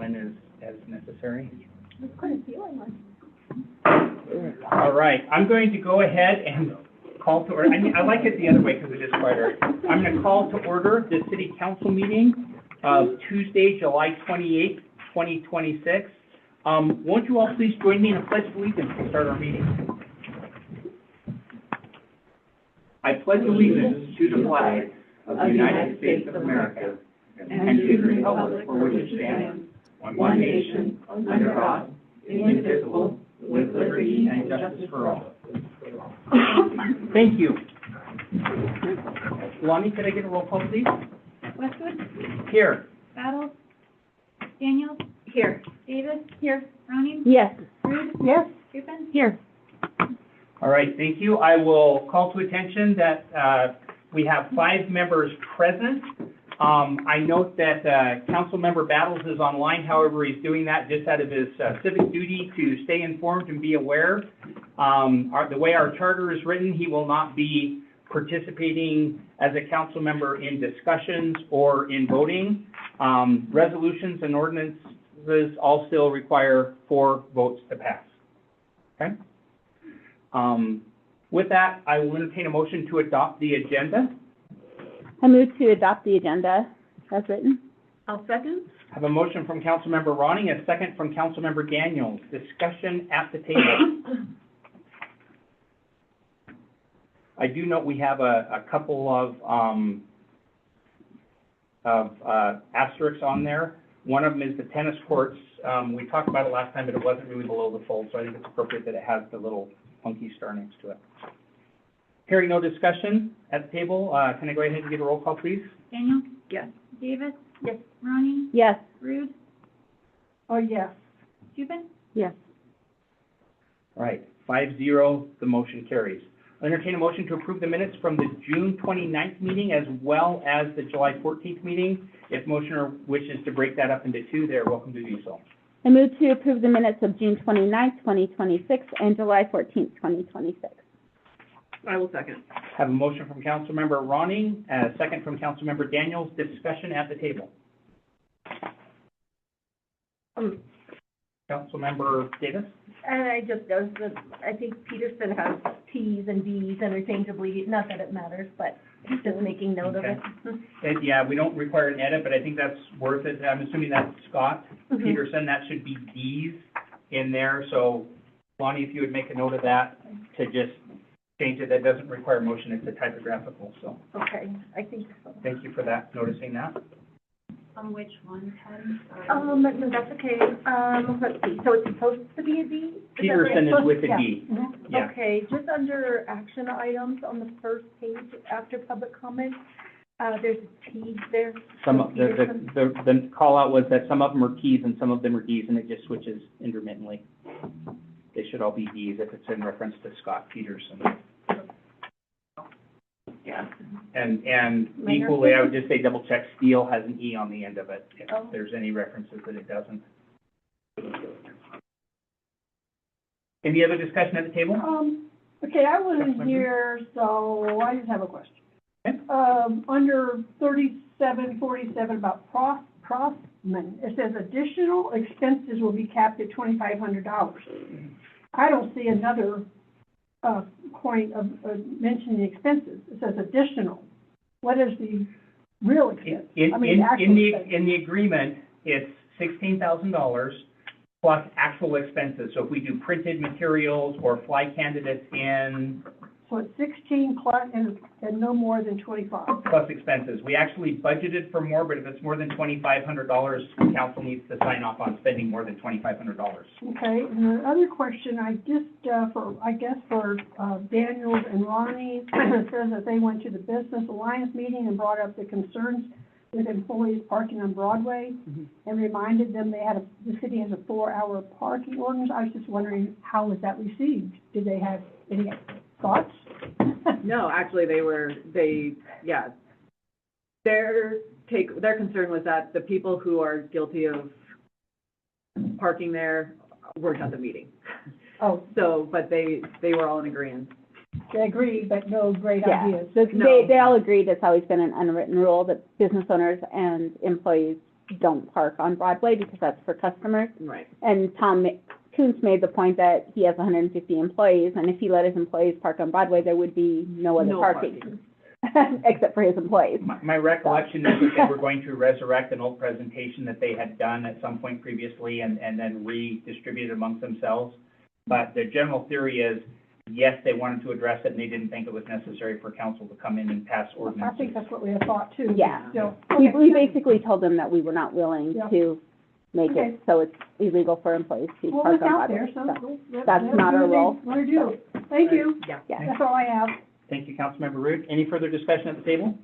when as necessary. There's quite a few on All right, I'm going to go ahead and call to order. I like it the other way because it is quieter. I'm going to call to order the City Council meeting of Tuesday, July 28th, 2026. Won't you all please join me in a pledge of allegiance to start our meeting? I pledge allegiance to the flag of the United States of America and to the republic for which it stands, one nation, under God, indivisible, with liberty and justice for all. Thank you. Lonnie, could I get a roll call, please? Westwood? Here. Battles? Daniels? Here. Davis? Here. Browning? Yes. Rude? Yes. Tupin? Here. All right, thank you. I will call to attention that we have 5 members present. I note that Councilmember Battles is online. However, he's doing that just out of his civic duty to stay informed and be aware. The way our charter is written, he will not be participating as a council member in discussions or in voting. Resolutions and ordinances all still require 4 votes to pass. Okay? With that, I will entertain a motion to adopt the agenda. I move to adopt the agenda as written. I'll second. I have a motion from Councilmember Ronning, a second from Councilmember Daniels. Discussion at the table. I do note we have a couple of asterisks on there. One of them is the tennis courts. We talked about it last time, but it wasn't really below the fold, so I think it's appropriate that it has the little funky star next to it. Hearing no discussion at the table, can I go ahead and get a roll call, please? Daniels? Yes. Davis? Yes. Browning? Yes. Rude? Oh, yes. Tupin? Yes. All right, 5-0, the motion carries. I'll entertain a motion to approve the minutes from the June 29th meeting as well as the July 14th meeting. If motioner wishes to break that up into 2, they're welcome to do so. I move to approve the minutes of June 29th, 2026 and July 14th, 2026. I will second. Have a motion from Councilmember Ronning, a second from Councilmember Daniels. Discussion at the table. Councilmember Davis? And I just noticed that I think Peterson has T's and D's interchangeably, not that it matters, but just making note of it. Yeah, we don't require an edit, but I think that's worth it. I'm assuming that's Scott Peterson. That should be D's in there. So, Lonnie, if you would make a note of that to just change it. That doesn't require motion. It's a typographical. So, Okay, I think so. thank you for that, noticing that. On which one, Patty? No, that's okay. Let's see, so it's supposed to be a D? Peterson is with a D. Mhm. Yeah. Okay, just under action items on the first page after public comment, there's a T there. Some of the call out was that some of them are T's and some of them are D's, and it just switches intermittently. They should all be D's if it's in reference to Scott Peterson. Yeah. And equally, I would just say double check Steele has an E on the end of it, if Oh. there's any references that it doesn't. Any other discussion at the table? Okay, I wasn't Councilmember? here, so I just have a question. Okay. Under 3747 about Crossman, it says additional expenses will be capped at $2,500. I don't see another, point of mentioning expenses. It says additional. What is the real expense? I mean, the actual expense. In the agreement, it's $16,000 plus actual expenses. So if we do printed materials or fly candidates in, So it's 16 plus and no more than 25. plus expenses. We actually budgeted for more, but if it's more than $2,500, council needs to sign off on spending more than $2,500. Okay, and the other question, I just, for Daniels and Ronnie, it says that they went to the Business Alliance meeting and brought up the concerns with employees parking on Broadway and reminded them the city has a 4-hour parking ordinance. I was just wondering, how was that received? Did they have any thoughts? No, actually, their concern was that the people who are guilty of parking there weren't at the meeting. Oh, So, but they were all in agreement. they agree, but no great ideas. No. They all agree that's always been an unwritten rule that business owners and employees don't park on Broadway because that's for customers. Right. And Tom Koontz made the point that he has 150 employees, and if he let his employees park on Broadway, there would be no other No parking, except for his employees. My recollection is that they were going to resurrect an old presentation that they had done at some point previously and then redistribute it amongst themselves. But the general theory is, yes, they wanted to address it, and they didn't think it was necessary for council to come in and pass I ordinances. think that's what we had thought too. Yeah. Still. We Okay. basically told them that we were not willing Yeah. to make Okay. it so it's illegal for employees to Well, park it's on out Broadway. there, so That's not our role. What to do. Thank you. Yeah. Yeah. That's all I have. Thank you, Councilmember Root. Any further discussion at the table?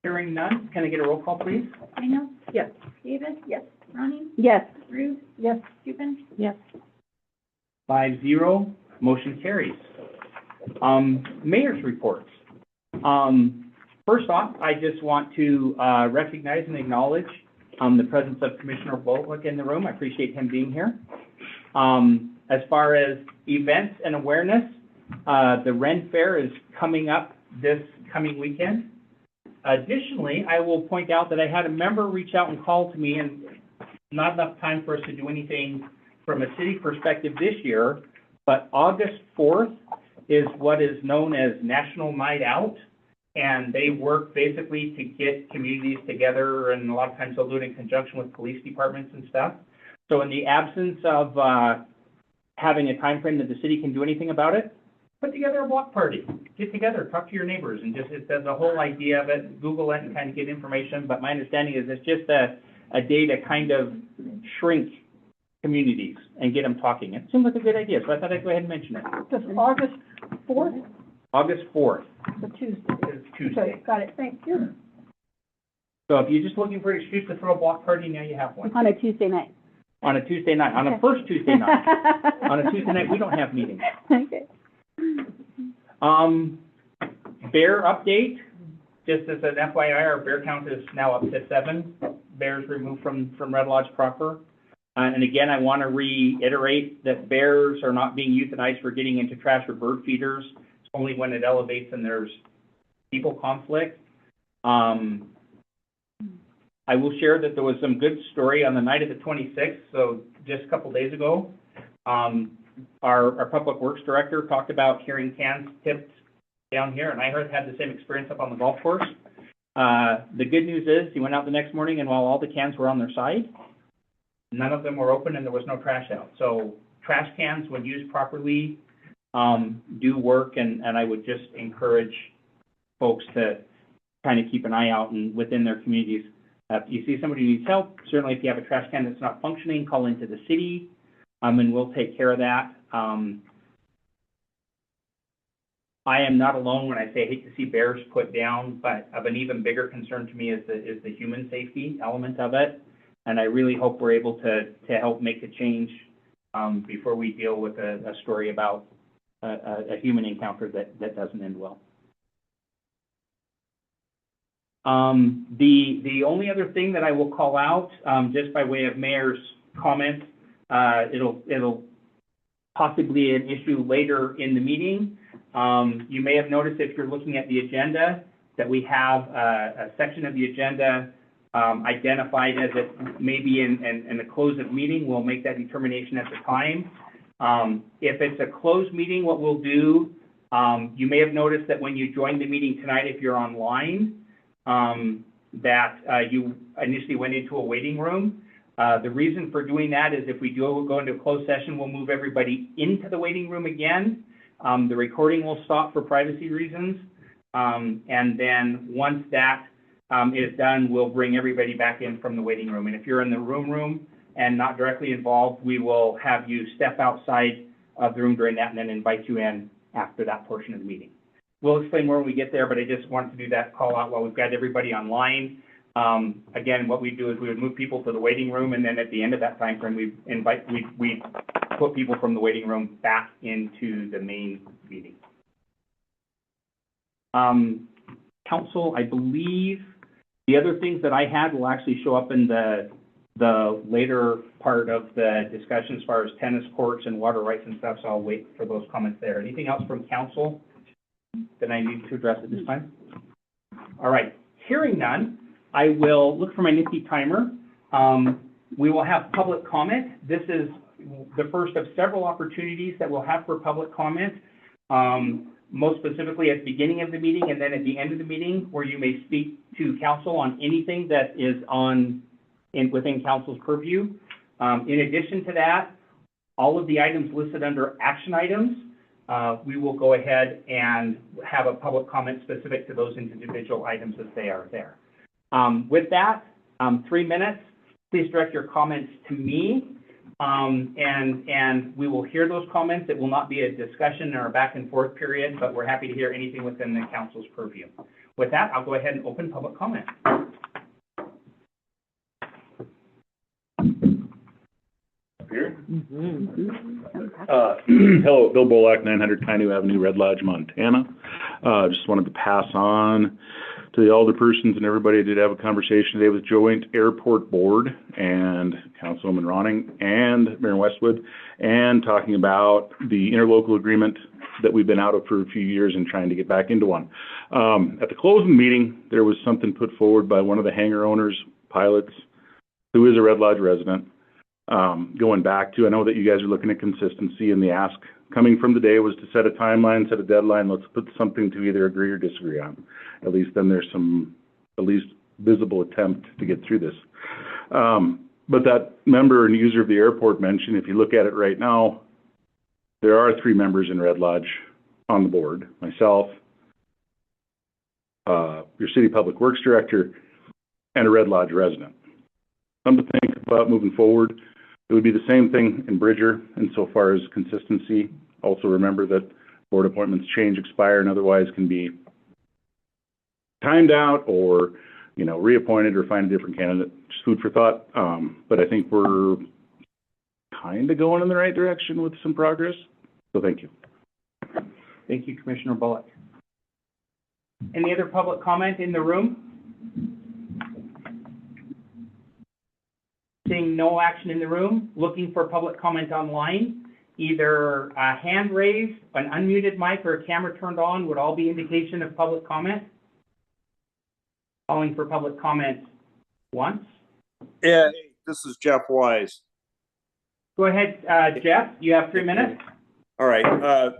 Hearing none, can I get a roll call, please? Daniel? Yes. Davis? Yes. Ronnie? Yes. Ruth? Yes. Steuben? Yes. 5-0, motion carries. Mayor's reports. First off, I just want to recognize and acknowledge the presence of Commissioner Bullock in the room. I appreciate him being here. As far as events and awareness, the Ren Fair is coming up this coming weekend. Additionally, I will point out that I had a member reach out and call to me, and not enough time for us to do anything from a city perspective this year, but August 4th is what is known as National Night Out, and they work basically to get communities together, and a lot of times they'll do it in conjunction with police departments and stuff. So in the absence of having a time frame that the city can do anything about it, put together a block party. Get together, talk to your neighbors, and just, it's the whole idea of it, Google it and kind of get information. But my understanding is it's just a day to kind of shrink communities and get them talking. It seems like a good idea, so I thought I'd go ahead and mention it. Just August 4th, August 4th the Tuesday. is Tuesday. Okay, got it, thank you. So if you're just looking for an excuse to throw a block party, now you have one. On a Tuesday night. On a Tuesday night, on a first Tuesday night. On a Tuesday night, we don't have meetings. Okay. Bear update, just as an FYI, our bear count is now up to 7 bears removed from Red Lodge proper. And again, I want to reiterate that bears are not being euthanized for getting into trash or bird feeders. It's only when it elevates and there's people conflict. I will share that there was some good story on the night of the 26th, so just a couple days ago. Our Public Works Director talked about hearing cans tipped down here, and I had the same experience up on the golf course. The good news is, he went out the next morning, and while all the cans were on their side, none of them were open and there was no trash out. So trash cans, when used properly, do work, and I would just encourage folks to kind of keep an eye out and within their communities. If you see somebody who needs help, certainly if you have a trash can that's not functioning, call into the city, and we'll take care of that. I am not alone when I say I hate to see bears put down, but of an even bigger concern to me is the human safety element of it. And I really hope we're able to help make a change before we deal with a story about a human encounter that doesn't end well. The only other thing that I will call out, just by way of mayor's comment, it'll possibly an issue later in the meeting. You may have noticed if you're looking at the agenda that we have a section of the agenda identified as it may be in the close of meeting. We'll make that determination at the time. If it's a closed meeting, what we'll do, you may have noticed that when you joined the meeting tonight, if you're online, that you initially went into a waiting room. The reason for doing that is if we do go into a closed session, we'll move everybody into the waiting room again. The recording will stop for privacy reasons. And then once that is done, we'll bring everybody back in from the waiting room. And if you're in the room and not directly involved, we will have you step outside of the room during that and then invite you in after that portion of the meeting. We'll explain more when we get there, but I just wanted to do that call out while we've got everybody online. Again, what we do is we would move people to the waiting room, and then at the end of that time frame, we put people from the waiting room back into the main meeting. Council, I believe the other things that I had will actually show up in the later part of the discussion as far as tennis courts and water rights and stuff, so I'll wait for those comments there. Anything else from council that I need to address at this time? All right, hearing none, I will look for my nifty timer. We will have public comment. This is the first of several opportunities that we'll have for public comment, most specifically at the beginning of the meeting and then at the end of the meeting, where you may speak to council on anything that is within council's purview. In addition to that, all of the items listed under action items, we will go ahead and have a public comment specific to those individual items as they are there. With that, 3 minutes. Please direct your comments to me, and we will hear those comments. It will not be a discussion or a back and forth period, but we're happy to hear anything within the council's purview. With that, I'll go ahead and open public comment. Here? Hello, Bill Bolak, 900 Kainuu Avenue, Red Lodge, Montana. Just wanted to pass on to the alderpersons and everybody. I did have a conversation today with Joint Airport Board and Councilwoman Ronning and Mayor Westwood, and talking about the interlocal agreement that we've been out of for a few years and trying to get back into one. At the closing meeting, there was something put forward by one of the hangar owners, pilots, who is a Red Lodge resident. Going back to, I know that you guys are looking at consistency, and the ask coming from the day was to set a timeline, set a deadline. Let's put something to either agree or disagree on. At least then there's some, at least visible attempt to get through this. But that member and user of the airport mentioned, if you look at it right now, there are 3 members in Red Lodge on the board, myself, your city public works director, and a Red Lodge resident. Something to think about moving forward. It would be the same thing in Bridger insofar as consistency. Also remember that board appointments change, expire, and otherwise can be timed out or, you know, reappointed or find a different candidate. Just food for thought. But I think we're kind of going in the right direction with some progress. So thank you. Thank you, Commissioner Bullock. Any other public comment in the room? Seeing no action in the room, looking for public comment online, either a hand raised, an unmuted mic, or a camera turned on would all be indication of public comment. Calling for public comment once. Yeah, hey, this is Jeff Wise. Go ahead, Jeff, you have 3 minutes. All right.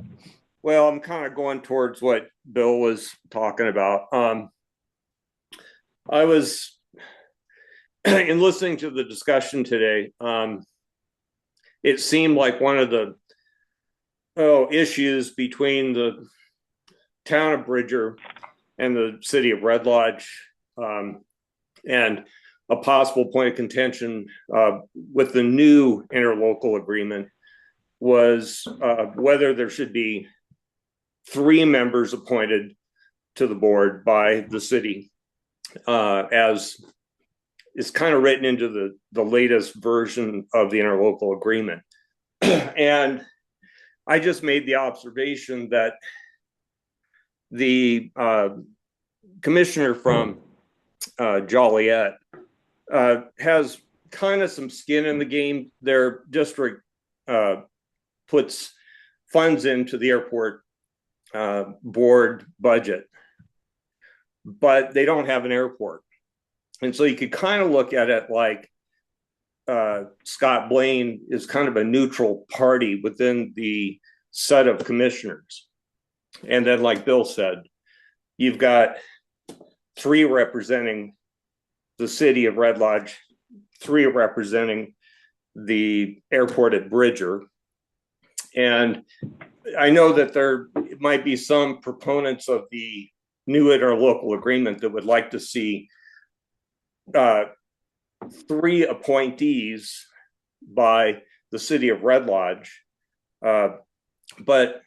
Well, I'm kind of going towards what Bill was talking about. I was in listening to the discussion today, it seemed like one of the issues between the town of Bridger and the city of Red Lodge, and a possible point of contention with the new interlocal agreement was whether there should be 3 members appointed to the board by the city, as is kind of written into the latest version of the interlocal agreement. And I just made the observation that the commissioner from Joliet has kind of some skin in the game. Their district puts funds into the airport board budget, but they don't have an airport. And so you could kind of look at it like Scott Blaine is kind of a neutral party within the set of commissioners. And then, like Bill said, you've got 3 representing the city of Red Lodge, 3 representing the airport at Bridger. And I know that there might be some proponents of the new interlocal agreement that would like to see 3 appointees by the city of Red Lodge. But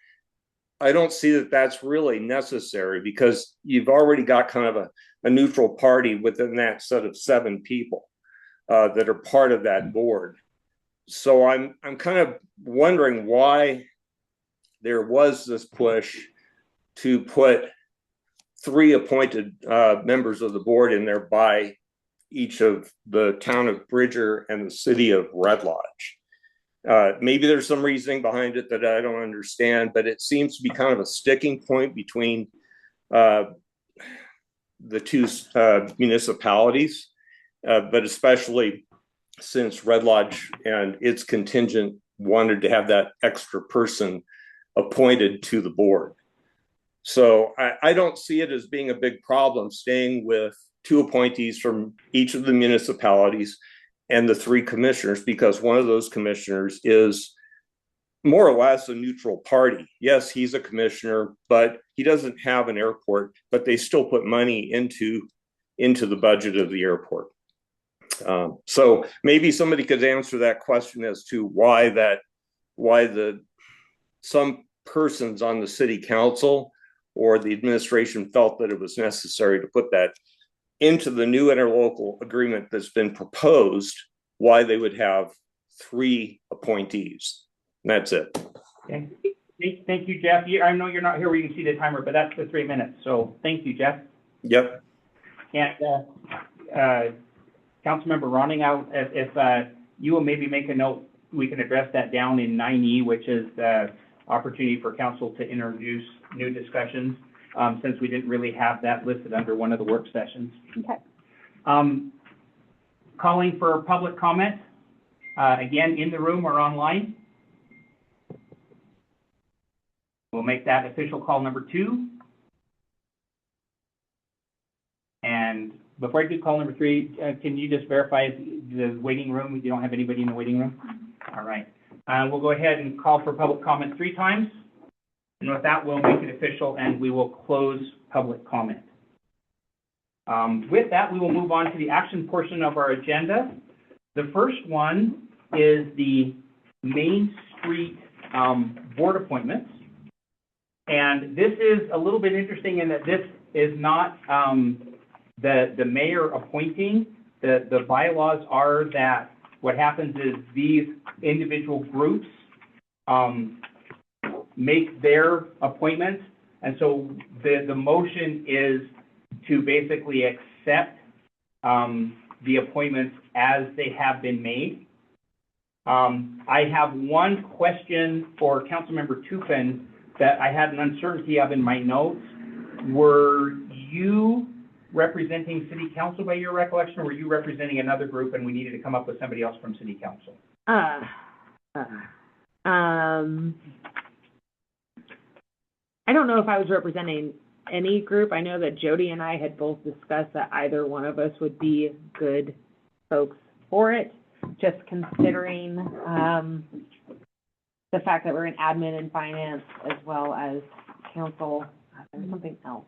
I don't see that that's really necessary, because you've already got kind of a neutral party within that set of 7 people that are part of that board. So I'm kind of wondering why there was this push to put 3 appointed members of the board in there by each of the town of Bridger and the city of Red Lodge. Maybe there's some reasoning behind it that I don't understand, but it seems to be kind of a sticking point between the the two municipalities, but especially since Red Lodge and its contingent wanted to have that extra person appointed to the board. So I don't see it as being a big problem staying with two appointees from each of the municipalities and the three commissioners, because one of those commissioners is more or less a neutral party. Yes, he's a commissioner, but he doesn't have an airport, but they still put money into the budget of the airport. So maybe somebody could answer that question as to why some persons on the city council or the administration felt that it was necessary to put that into the new interlocal agreement that's been proposed, why they would have three appointees. And that's it. Okay. Thank you, Jeff. I know you're not here where you can see the timer, but that's the 3 minutes. So thank you, Jeff. Yep. And Councilmember Ronning, if you will maybe make a note, we can address that down in 9E, which is the opportunity for council to introduce new discussions, since we didn't really have that listed under one of the work sessions. Okay. Calling for public comment, again, in the room or online. We'll make that official call number 2. And before I do call number 3, can you just verify the waiting room? You don't have anybody in the waiting room? All right. We'll go ahead and call for public comment 3 times. And with that, we'll make it official and we will close public comment. With that, we will move on to the action portion of our agenda. The first one is the Main Street board appointments. And this is a little bit interesting in that this is not the mayor appointing. The bylaws are that what happens is these individual groups make their appointments. And so the motion is to basically accept the appointments as they have been made. I have one question for Councilmember Tupin that I had an uncertainty of in my notes. Were you representing City Council by your recollection, or were you representing another group and we needed to come up with somebody else from City Council? I don't know if I was representing any group. I know that Jody and I had both discussed that either one of us would be good folks for it, just considering the fact that we're in admin and finance as well as council. There's something else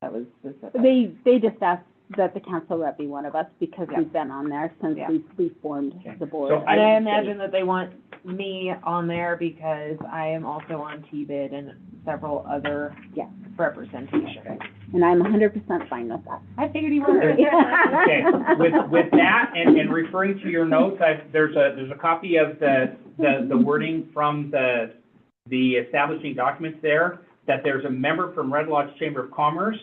that was specific. They just asked that the council rep be one of us because we've been on there since we formed the board. So And I imagine that they want me on there because I am also on TBID and several other representations. And I'm 100% fine with that. I figured you were. Okay, with that and referring to your notes, there's a copy of the wording from the establishing documents there, that there's a member from Red Lodge Chamber of Commerce.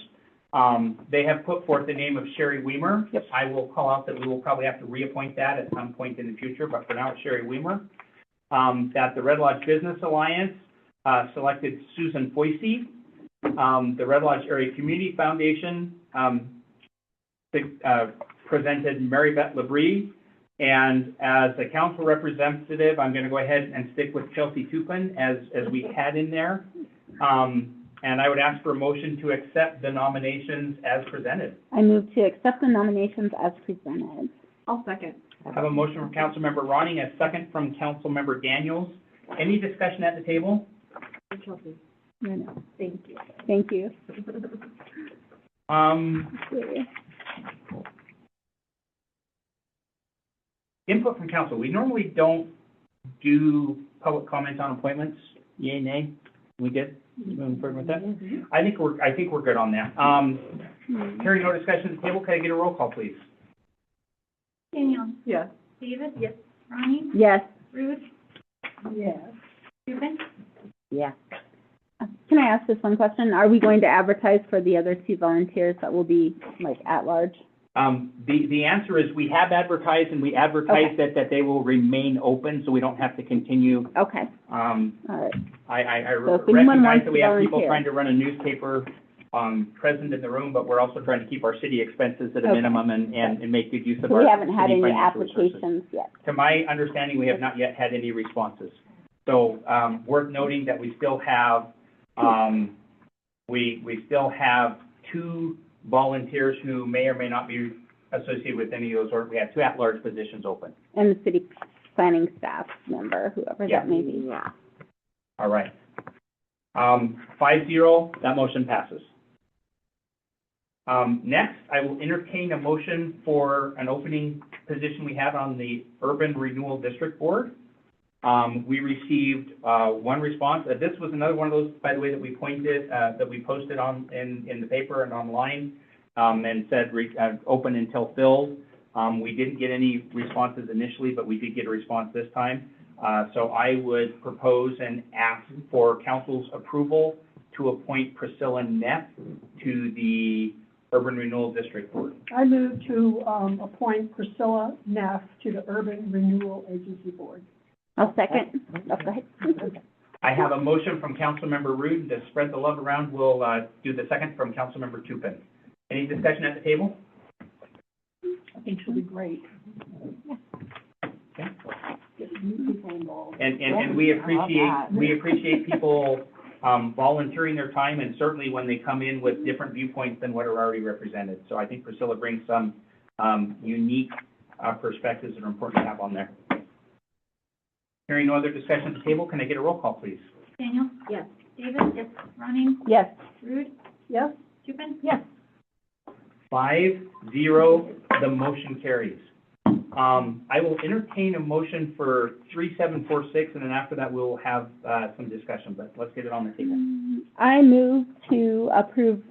They have put forth the name of Sherry Weimer. Yep. I will call out that we will probably have to reappoint that at some point in the future, but for now it's Sherry Weimer. That the Red Lodge Business Alliance selected Susan Foisey. The Red Lodge Area Community Foundation presented Mary Beth Labrie. And as a council representative, I'm going to go ahead and stick with Chelsea Tupin as we had in there. And I would ask for a motion to accept the nominations as presented. I move to accept the nominations as presented. I'll second. I have a motion from Councilmember Ronning, a second from Councilmember Daniels. Any discussion at the table? Chelsea. No. Thank you. Thank you. Input from council. We normally don't do public comments on appointments. Yay, nay? We good? Moving forward with that? I think we're good on that. Hearing no discussion at the table, can I get a roll call, please? Daniel? Yes. Davis? Yes. Ronnie? Yes. Ruth? Yes. Tupin? Yeah. Can I ask this one question? Are we going to advertise for the other 2 volunteers that will be like at large? The answer is we have advertised and we advertised that they will remain open, so we don't have to continue. Okay. All right. I So if anyone recognize wants that we to have people volunteer. trying to run a newspaper present in the room, but we're also trying to keep our city expenses at a Okay. minimum and make good use of So our we haven't had city any financial resources. applications yet. To my understanding, we have not yet had any responses. So, worth noting that we still have, we still have 2 volunteers who may or may not be associated with any of those, or we have 2 at-large positions open. And the city planning staff member, whoever Yeah. that may be. Yeah. All right. 5-0, that motion passes. Next, I will entertain a motion for an opening position we have on the Urban Renewal District Board. We received 1 response. This was another one of those, by the way, that we posted on in the paper and online, and said open until filled. We didn't get any responses initially, but we did get a response this time. So I would propose and ask for council's approval to appoint Priscilla Neff to the Urban Renewal District Board. I move to, appoint Priscilla Neff to the Urban Renewal Agency Board. I'll second. Oh, go ahead. I have a motion from Councilmember Rude to spread the love around. We'll do the second from Councilmember Tupin. Any discussion at the table? I think she'll be great. Okay. Get new people involved. And we appreciate people volunteering their time, and certainly when they come in with different viewpoints than what are already represented. So I think Priscilla brings some unique perspectives that are important to have on there. Hearing no other discussion at the table, can I get a roll call, please? Daniel? Yes. David? Yes. Ronnie? Yes. Rude? Yes? Tupin? Yes. 5-0, the motion carries. I will entertain a motion for 3746, and then after that, we'll have some discussion, but let's get it on the table. I move to approve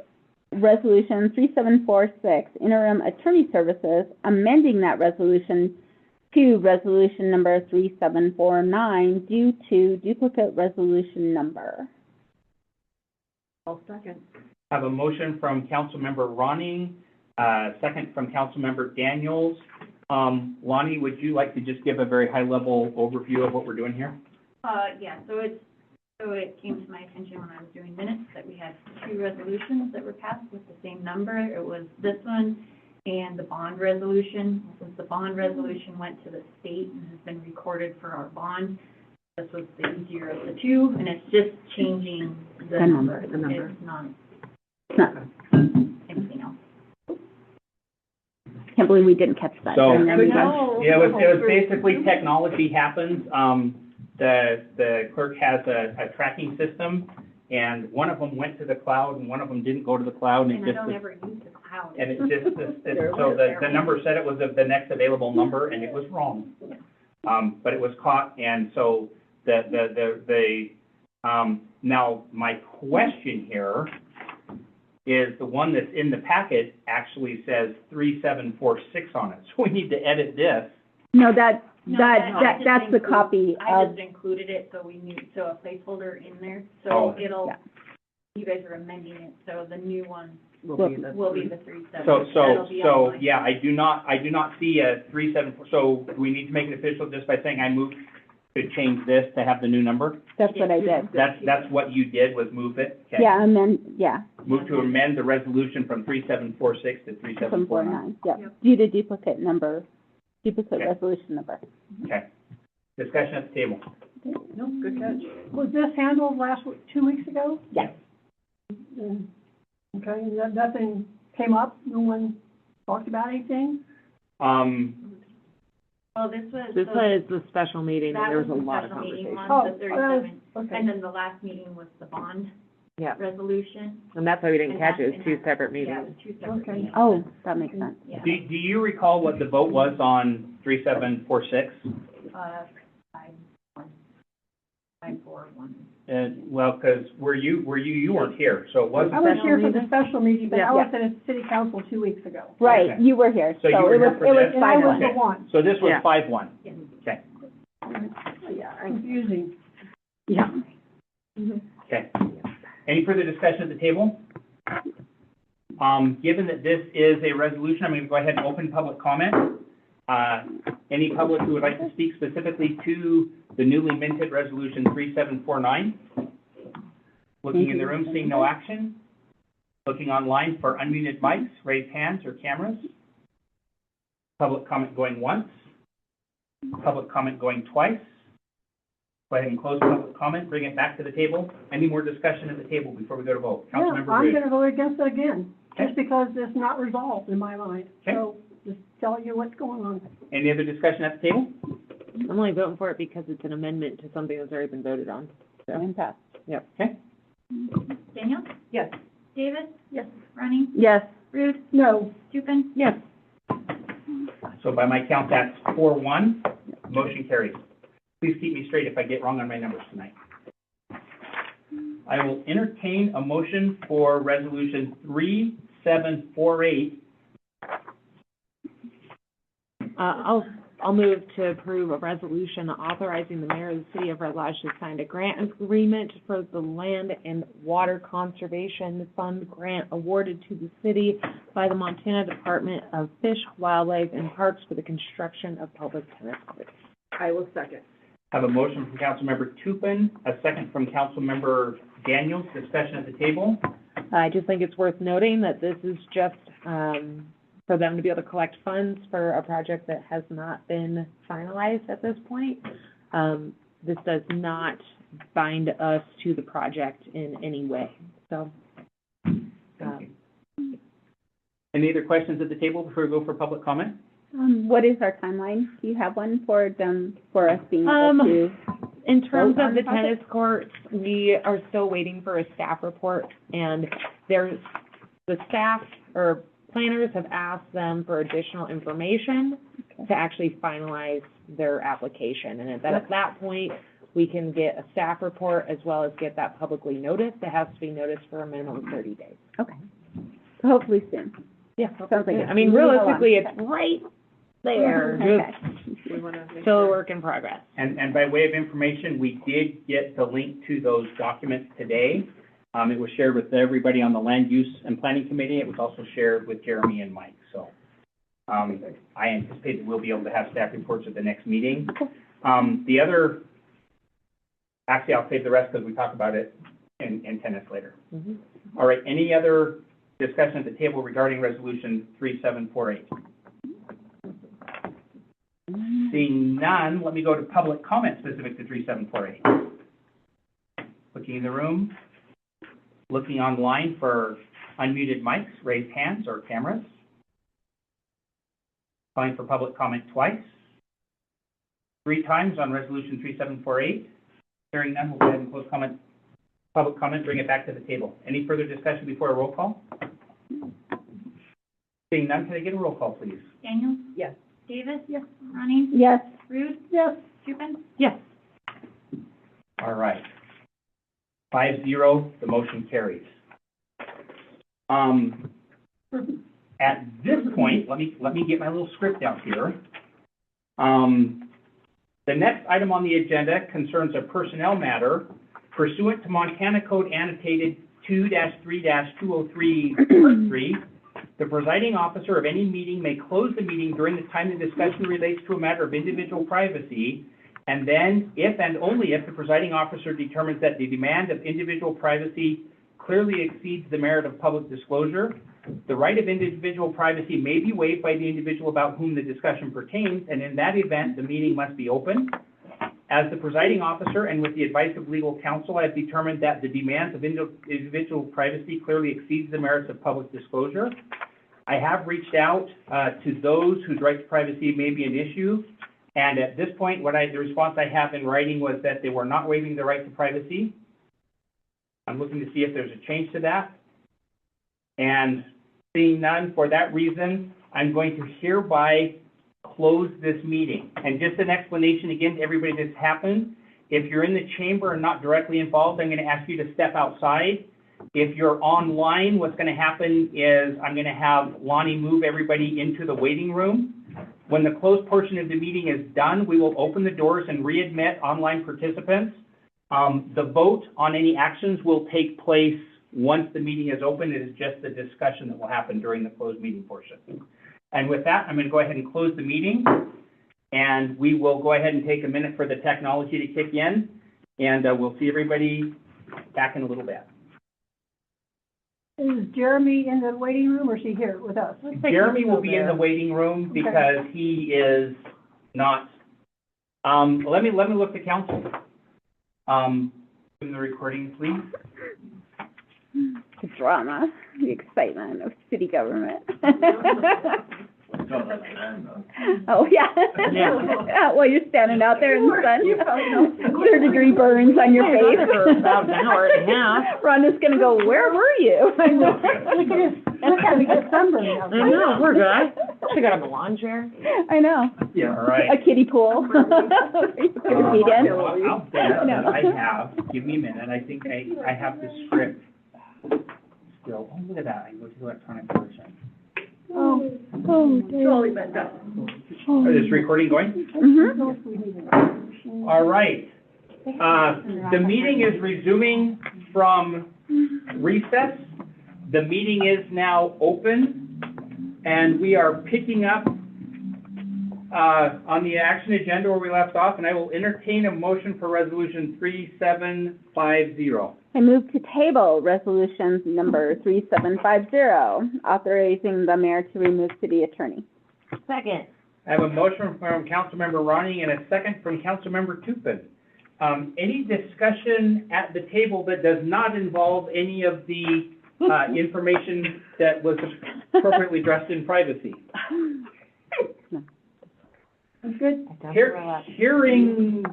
Resolution 3746, interim attorney services, amending that resolution to resolution number 3749 due to duplicate resolution number. I'll second. I have a motion from Councilmember Ronning, second from Councilmember Daniels. Lonnie, would you like to just give a very high-level overview of what we're doing here? Yeah, so it came to my attention when I was doing minutes that we had 2 resolutions that were passed with the same number. It was this one and the bond resolution. Since the bond resolution went to the state and has been recorded for our bond, this was the easier of the 2, and it's just changing the number. The number. It's not No, anything else. can't believe we didn't catch that. So- during our meeting. Yeah, it was basically technology happens. The clerk has a tracking system, and one of them went to the cloud, and one of them didn't go to the cloud, And I don't ever use the cloud. And it just, so the number said it was the next available number, and it was wrong. But it was caught, and so now my question here is the one that's in the packet actually says 3746 on it, so we need to edit this. No, I just that's the include- copy I of, just included it, so we knew, so a placeholder in there, Oh. so it'll, Yeah. you guys are amending it, so the new one Will be the. will be the 37. So, yeah, I do not see a 37, so we need to make it official just by saying I moved to change this to have the new number? that's what I did. That's what you did, was move it? Okay. Yeah, and then, yeah, Move to amend the resolution from 3746 to 3749. 749, yeah, Yep. due to duplicate Okay. resolution number. Okay. Discussion at the table. No, good catch. Was this handled 2 weeks ago? Yes. Mm. Okay, nothing came up? No one talked about anything? Well, this was. This so was the special meeting, and that there was was a the lot of special meeting conversation. one, Oh, the 37, okay. and then the last meeting was the bond Yeah, resolution. and that's why we didn't And catch it, that's- it was 2 separate Yeah, it meetings. was 2 separate Okay. meetings. Oh, that makes sense. Yeah. Do you recall what the vote was on 3746? 5-4-1. Well, because you weren't here, so it wasn't. I was here for meeting? the special meeting, but Yeah. I wasn't at city council 2 weeks ago. Right, Okay. you were here, So so you were it here was, for it was this? And I was 5-1. the Okay. one. So this was Yeah. 5-1. Yes. Okay, Yeah, confusing. Yeah. okay. Any further discussion at the table? Given that this is a resolution, I'm going to go ahead and open public comment. Any public who would like to speak specifically to the newly minted resolution 3749? Looking in the room, seeing no action? Looking online for unmuted mics, raise hands or cameras. Public comment going once. Public comment going twice. Go ahead and close public comment, bring it back to the table. Any more discussion at the table before we go to vote? Yeah, Councilmember I'm Reed. gonna vote against it again, Okay. just because it's not resolved in my mind. Okay. So, just telling you what's going on. Any other discussion at the table? I'm only voting for it because it's an amendment to something that's already been voted on. So, And pass. Okay. Daniel? Yes. Davis? Yes. Ronnie? Yes. Rude? No, Tupin? yes. So by my count, that's 4-1. Motion carries. Please keep me straight if I get wrong on my numbers tonight. I will entertain a motion for resolution 3748. I'll move to approve a resolution authorizing the mayor of the city of Red Lodge to sign a grant agreement for the Land and Water Conservation Fund grant awarded to the city by the Montana Department of Fish, Wildlife, and Parks for the construction of public tennis courts. I will second. I have a motion from Councilmember Tupin, a second from Councilmember Daniels. Discussion at the table. I just think it's worth noting that this is just, for them to be able to collect funds for a project that has not been finalized at this point. This does not bind us to the project in any way, so. Thank you. Any other questions at the table before we go for public comment? What is our timeline? Do you have one for them, for us being able to? In terms Vote on of the the project? tennis courts, we are still waiting for a staff report, and the staff or planners have asked them for additional information to actually finalize their application. And at that point, we can get a staff report as well as get that publicly noticed. It has to be noticed for a minimum of 30 days. Okay. Hopefully soon. Yeah. Sounds like it's I mean, moving along. realistically, it's right there, Okay. just We want to make still a sure. work in progress. And by way of information, we did get the link to those documents today. It was shared with everybody on the Land Use and Planning Committee. It was also shared with Jeremy and Mike. So I anticipate that we'll be able to have staff reports at the next meeting. The other, actually, I'll save the rest because we talk about it in tennis later. Mhm. All right, any other discussion at the table regarding resolution 3748? Seeing none, let me go to public comment specific to 3748. Looking in the room, looking online for unmuted mics, raised hands, or cameras. Calling for public comment twice. 3 times on resolution 3748. Hearing none, we'll go ahead and close public comment, bring it back to the table. Any further discussion before a roll call? Seeing none, can I get a roll call, please? Daniel? Yes. Davis? Yes. Ronnie? Yes. Rude? yes, Tupin? Yes. All right. 5-0, the motion carries. At this point, let me get my little script out here. The next item on the agenda concerns a personnel matter pursuant to Montana Code annotated 2-3-203, Part 3. The presiding officer of any meeting may close the meeting during the time the discussion relates to a matter of individual privacy, and then, if and only if the presiding officer determines that the demand of individual privacy clearly exceeds the merit of public disclosure, the right of individual privacy may be waived by the individual about whom the discussion pertains, and in that event, the meeting must be open. As the presiding officer and with the advice of legal counsel, I have determined that the demands of individual privacy clearly exceeds the merits of public disclosure. I have reached out to those whose right to privacy may be an issue, and at this point, the response I have in writing was that they were not waiving the right to privacy. I'm looking to see if there's a change to that. And seeing none, for that reason, I'm going to hereby close this meeting. And just an explanation again to everybody that's happened. If you're in the chamber and not directly involved, I'm going to ask you to step outside. If you're online, what's going to happen is I'm going to have Lonnie move everybody into the waiting room. When the closed portion of the meeting is done, we will open the doors and readmit online participants. The vote on any actions will take place once the meeting is open. It is just the discussion that will happen during the closed meeting portion. And with that, I'm going to go ahead and close the meeting, and we will go ahead and take a minute for the technology to kick in, and we'll see everybody back in a little bit. Is Jeremy in the waiting room or is he here with us? Jeremy will be in the waiting room because he is not, let me look to council. In the recording, please. The drama, the excitement of city government. Oh, yeah. Yeah. While you're standing out there in the sun, 3rd-degree burns on your face. For about an hour and a half. Rhonda's gonna go, where were you? Look at his sunburn now. I know, we're good. She got him a lawn chair. I know. Yeah, all right. A kiddie pool. Put your feet in. I'll say that I have, give me a minute, I think I have the script still. Oh, look at that, I can go to the electronic version. Oh, Totally messed up. Is this recording going? Mm-hmm. All right. The meeting is resuming from recess. The meeting is now open, and we are picking up on the action agenda where we left off, and I will entertain a motion for resolution 3750. I move to table resolution number 3750, authorizing the mayor to remove city attorney. Second. I have a motion from Councilmember Ronnie and a second from Councilmember Tupin. Any discussion at the table that does not involve any of the information that was appropriately addressed in privacy? Good. Hearing,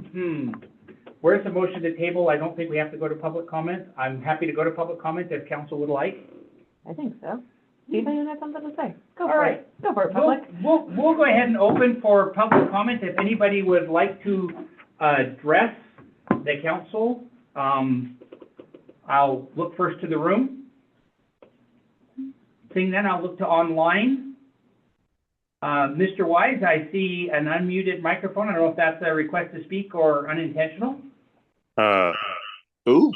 where's the motion to table? I don't think we have to go to public comment. I'm happy to go to public comment if council would like. I think so. Steve, you have something to say? Go All for right. it. Go for it, public. We'll go ahead and open for public comment. If anybody would like to address the council, I'll look first to the room. Seeing then, I'll look to online. Mr. Wise, I see an unmuted microphone. I don't know if that's a request to speak or unintentional. Ooh.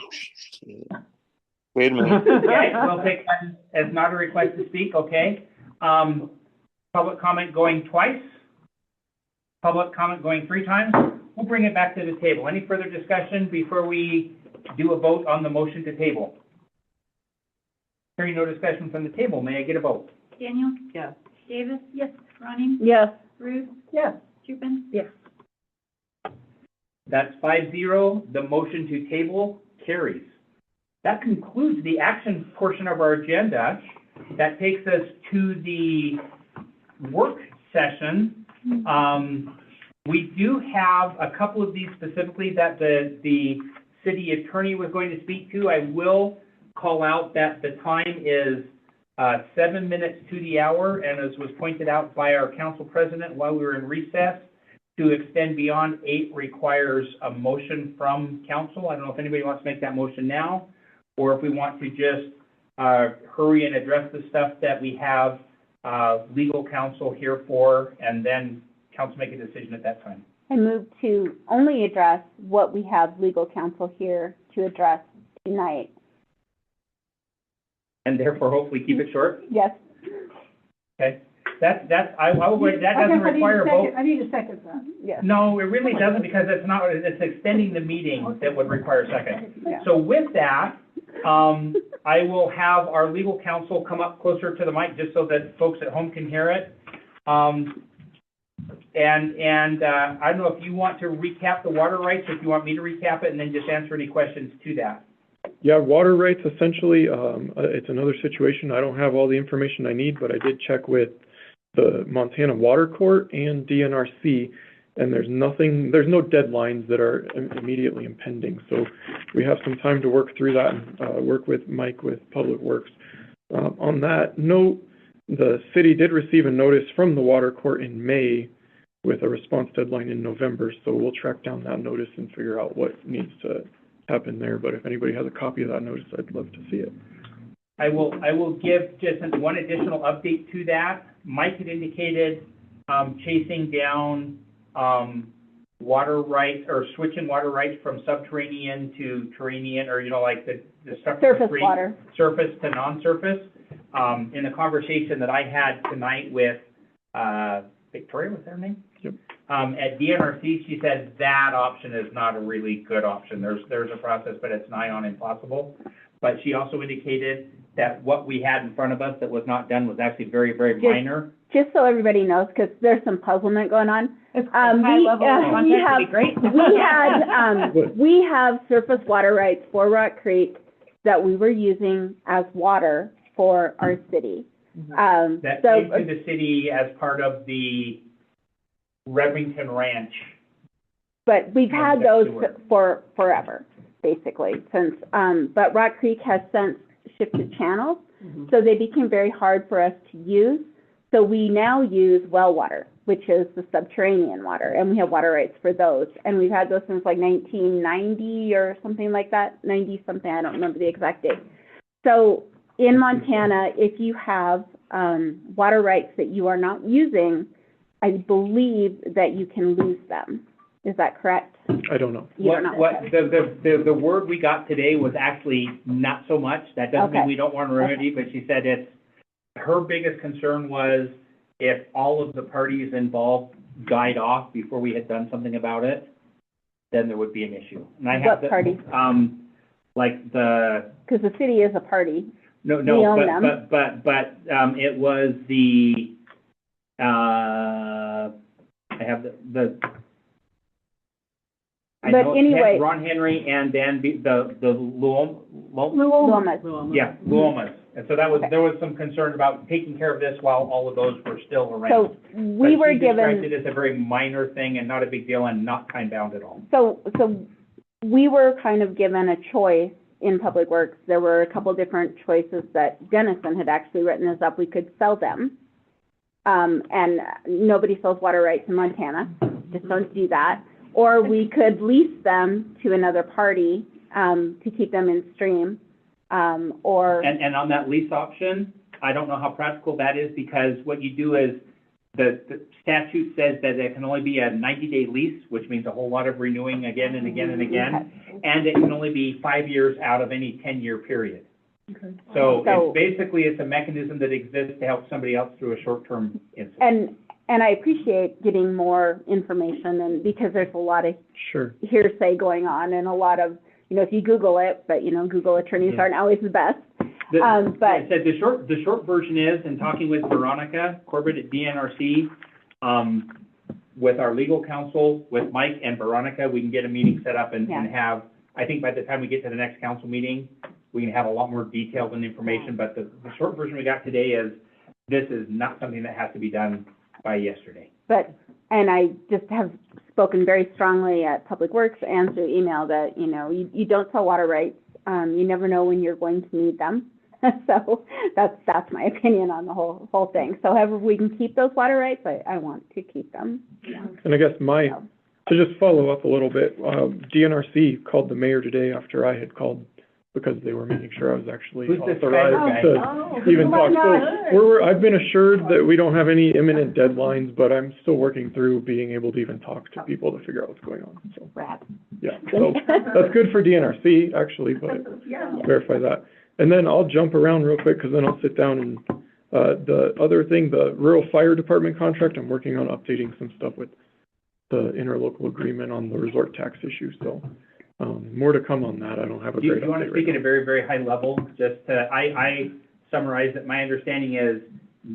Wait a minute. Okay, we'll take that as not a request to speak, okay. Public comment going twice. Public comment going 3 times. We'll bring it back to the table. Any further discussion before we do a vote on the motion to table? Hearing no discussion from the table, may I get a vote? Daniel? Yes. Davis? Yes. Ronnie? Yes. Ruth? Yes. Tupin? Yes. That's 5-0. The motion to table carries. That concludes the action portion of our agenda. That takes us to the work session. We do have a couple of these specifically that the city attorney was going to speak to. I will call out that the time is 7 minutes to the hour, and as was pointed out by our council president while we were in recess, to extend beyond 8 requires a motion from council. I don't know if anybody wants to make that motion now, or if we want to just hurry and address the stuff that we have legal counsel here for, and then council make a decision at that time. I move to only address what we have legal counsel here to address tonight. And therefore, hopefully keep it short. Yes. Okay. I will wait. That doesn't require a vote. I need a second for that. Yes. No, it really doesn't, because it's extending the meeting that would require a second. Yeah. So with that, I will have our legal counsel come up closer to the mic just so that folks at home can hear it. And I don't know if you want to recap the water rights, or if you want me to recap it and then just answer any questions to that. Yeah, water rights, essentially, it's another situation. I don't have all the information I need, but I did check with the Montana Water Court and DNRC, and there's no deadlines that are immediately impending. So we have some time to work through that and work with Mike with Public Works. On that note, the city did receive a notice from the Water Court in May with a response deadline in November, so we'll track down that notice and figure out what needs to happen there. But if anybody has a copy of that notice, I'd love to see it. I will give just one additional update to that. Mike had indicated chasing down water rights, or switching water rights from subterranean to terranean, or like the stuff Surface water. Surface to non-surface. In the conversation that I had tonight with Victoria, was her name? Yep. At DNRC, she said that option is not a really good option. There's a process, but it's nigh on impossible. But she also indicated that what we had in front of us that was not done was actually very, very Just- minor. Just so everybody knows, because there's some puzzlement going on. High we, level we content would be have- great. We have surface water rights for Rock Creek that we were using as water for our city. That So, came to the city as part of the Remington Ranch. but we've had Yeah, those sewer. for forever, basically, since, but Rock Creek has since shifted channels, so they became very hard for us to use. So we now use well water, which is the subterranean water, and we have water rights for those. And we've had those since like 1990 or something like that, 90-something, I don't remember the exact date. So in Montana, if you have water rights that you are not using, I believe that you can lose them. Is that correct? I don't know. You don't know. The word we got today was actually not so much. That doesn't mean Okay. we don't want a remedy, but she said her biggest concern was if all of the parties involved died off before we had done something about it, then there would be an issue. And I have What parties? like the, Because the city is a party. no, We own but, them. but, it was the, I have the, I But know anyway- Ron Henry and then the Lomas. yeah, Luomas. And so that was, there was some concern about taking care of this while all of those were still around. So we were But she described given, it as a very minor thing and not a big deal and not time-bound at all. so we were kind of given a choice in Public Works. There were a couple different choices that Dennison had actually written this up. We could sell them. And nobody sells water rights in Montana, just don't do that. Or we could lease them to another party, to keep them in stream, or, And on that lease option, I don't know how practical that is because what you do is the statute says that it can only be a 90-day lease, which means a whole lot of renewing again and again and again. And it can only be 5 years out of any 10-year period. So it's basically, it's a mechanism that exists to help somebody else through a short-term incident. and I appreciate getting more information and because there's a lot of Sure. hearsay going on and a lot of, you know, if you Google it, but you know, Google attorneys Yeah. aren't always the best. The But the short version is, in talking with Veronica Corbett at DNRC, with our legal counsel, with Mike and Veronica, we can get a meeting set up and have, I think by the time we get to the next council meeting, we can have a lot more detail and information, but the short version we got today is, this is not something that has to be done by yesterday. and I just have spoken very strongly at Public Works and through email that, you know, you don't sell water rights. You never know when you're going to need them. So that's my opinion on the whole thing. So however we can keep those water rights, I want to keep them. And I guess to just follow up a little bit, DNRC called the mayor today after I had called because they were making sure I was actually Who's this authorized guy? to even talk. So I've been assured that we don't have any imminent deadlines, but I'm still working through being able to even talk to people to figure out what's going on, so, Rad. yeah. So that's good for DNRC, actually, but verify that. And then I'll jump around real quick, because then I'll sit down and, the other thing, the rural fire department contract, I'm working on updating some stuff with the interlocal agreement on the resort tax issue, so, more to come on that. I don't have a Do great you want to update speak right at a very, very high level? Just to, I summarize that my understanding is,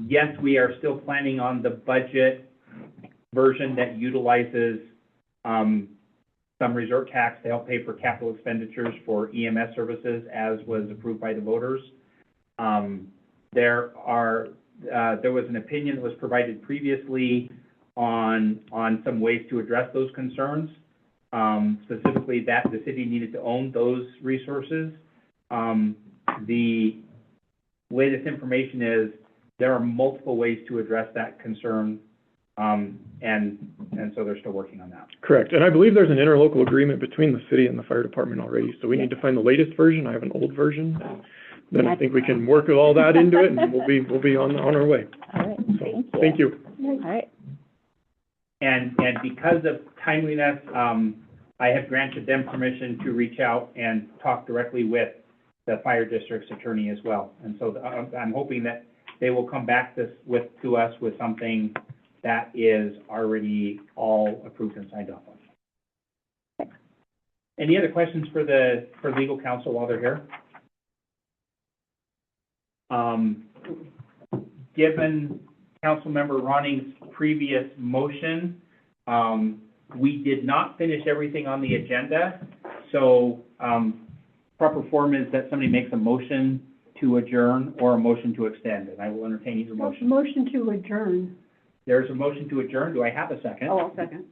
yes, we are still planning on the budget version that utilizes, some resort tax to help pay for capital expenditures for EMS services as was approved by the voters. There was an opinion that was provided previously on some ways to address those concerns. Specifically that the city needed to own those resources. The latest information is there are multiple ways to address that concern, and so they're still working on that. Correct, and I believe there's an interlocal agreement between the city and the fire department already, so we need to find the latest version. I have an old version, and then I think we can work all that into it, and we'll be on our way. All right, So, thank you. All right. And because of timeliness, I have granted them permission to reach out and talk directly with the fire district's attorney as well. And so I'm hoping that they will come back to us with something that is already all approved and signed off on. Any other questions for legal counsel while they're here? Given Councilmember Ronnie's previous motion, we did not finish everything on the agenda. So, proper form is that somebody makes a motion to adjourn or a motion to extend, and I will entertain either motion. Motion to adjourn. There's a motion to adjourn. Do I have a second? Oh, I'll second.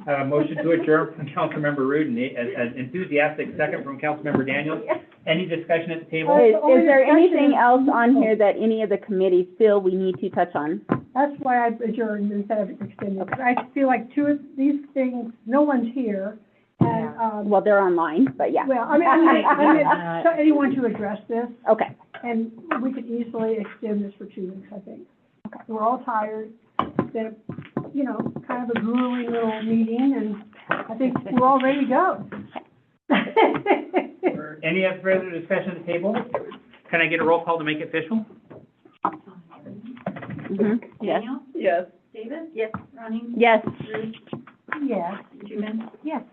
A motion to adjourn from Councilmember Rudin, an enthusiastic second from Councilmember Daniels. Any discussion at the table? Is there anything else on here that any of the committees feel we need to touch on? That's why I adjourned instead of extended. I feel like two of these things, no one's here, and, Well, they're online, but yeah. well, I mean, so anyone to address this, Okay. and we could easily extend this for 2 weeks, I think. We're all tired, it's been, you know, kind of a grueling little meeting, and I think we're all ready to go. Any other further discussion at the table? Can I get a roll call to make it official? Yes. Daniel? Yes. David? Yes. Ronnie? Yes. Ruth? Yes. Judith? Yes.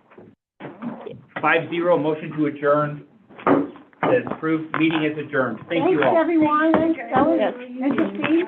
5-0, motion to adjourn is approved. Meeting is adjourned. Thank you all. Thanks, everyone. Thanks, Kelly. Yes. Thank you, Steve.